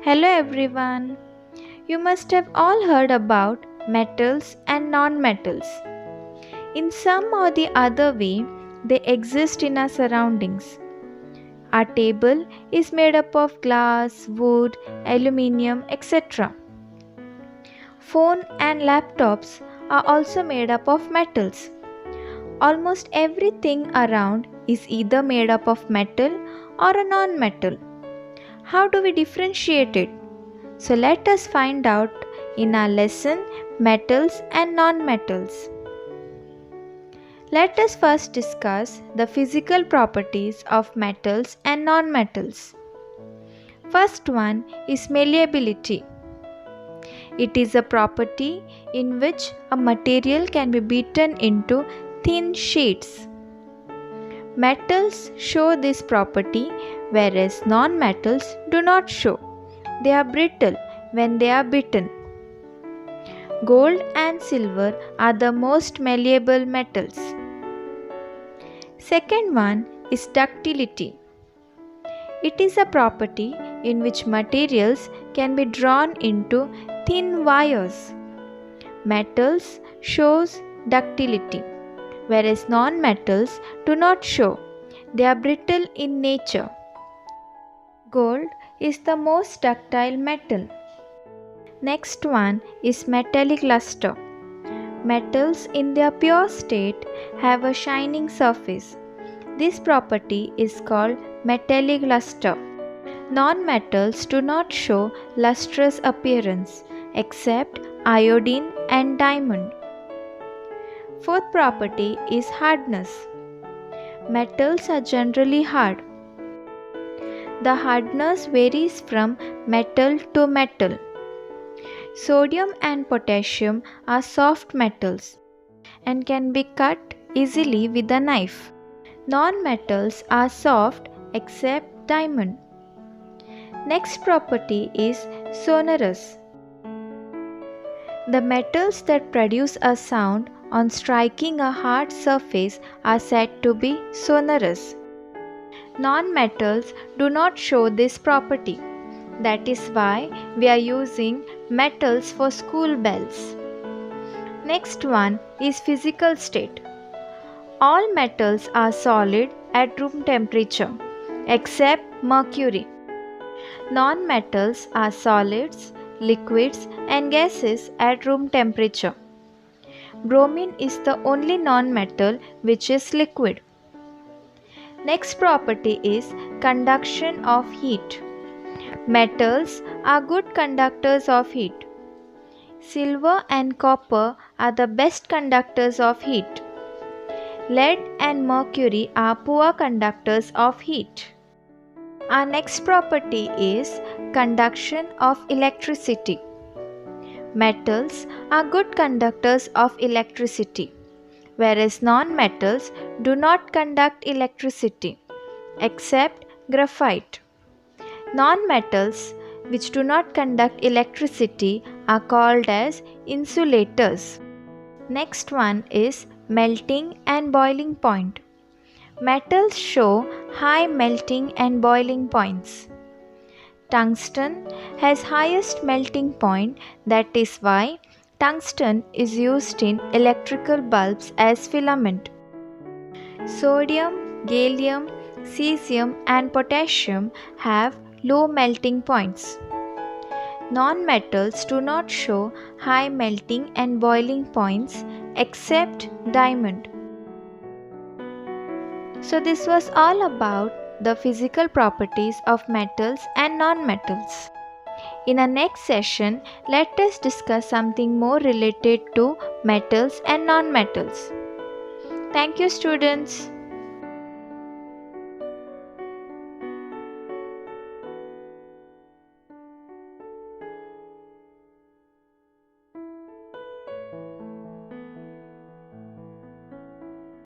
Hello everyone. You must have all heard about metals and non-metals. In some or the other way, they exist in our surroundings. Our table is made up of glass, wood, aluminium, etc. Phone and laptops are also made up of metals. Almost everything around is either made up of metal or a non-metal. How do we differentiate it? So let us find out in our lesson metals and non-metals. Let us first discuss the physical properties of metals and non-metals. First one is malleability. It is a property in which a material can be beaten into thin sheets. Metals show this property whereas non-metals do not show. They are brittle when they are beaten. Gold and silver are the most malleable metals. Second one is ductility. It is a property in which materials can be drawn into thin wires. Metals shows ductility, whereas non-metals do not show. They are brittle in nature. Gold is the most ductile metal. Next one is metallic luster. Metals in their pure state have a shining surface. This property is called metallic luster. Non-metals do not show lustrous appearance except iodine and diamond. Fourth property is hardness. Metals are generally hard. The hardness varies from metal to metal. Sodium and potassium are soft metals and can be cut easily with a knife. Non-metals are soft except diamond. Next property is sonorous. The metals that produce a sound on striking a hard surface are said to be sonorous. Non-metals do not show this property. That is why we are using metals for school bells. Next one is physical state. All metals are solid at room temperature except mercury. Non-metals are solids, liquids and gases at room temperature. Bromine is the only non-metal which is liquid. Next property is conduction of heat. Metals are good conductors of heat. Silver and copper are the best conductors of heat. Lead and mercury are poor conductors of heat. Our next property is conduction of electricity. Metals are good conductors of electricity, whereas non-metals do not conduct electricity, except graphite. Non-metals which do not conduct electricity are called as insulators. Next one is melting and boiling point. Metals show high melting and boiling points. Tungsten has highest melting point, that is why tungsten is used in electrical bulbs as filament. Sodium, gallium, cesium and potassium have low melting points. Non-metals do not show high melting and boiling points except diamond. So this was all about the physical properties of metals and non-metals. In our next session, let us discuss something more related to metals and non-metals. Thank you, students.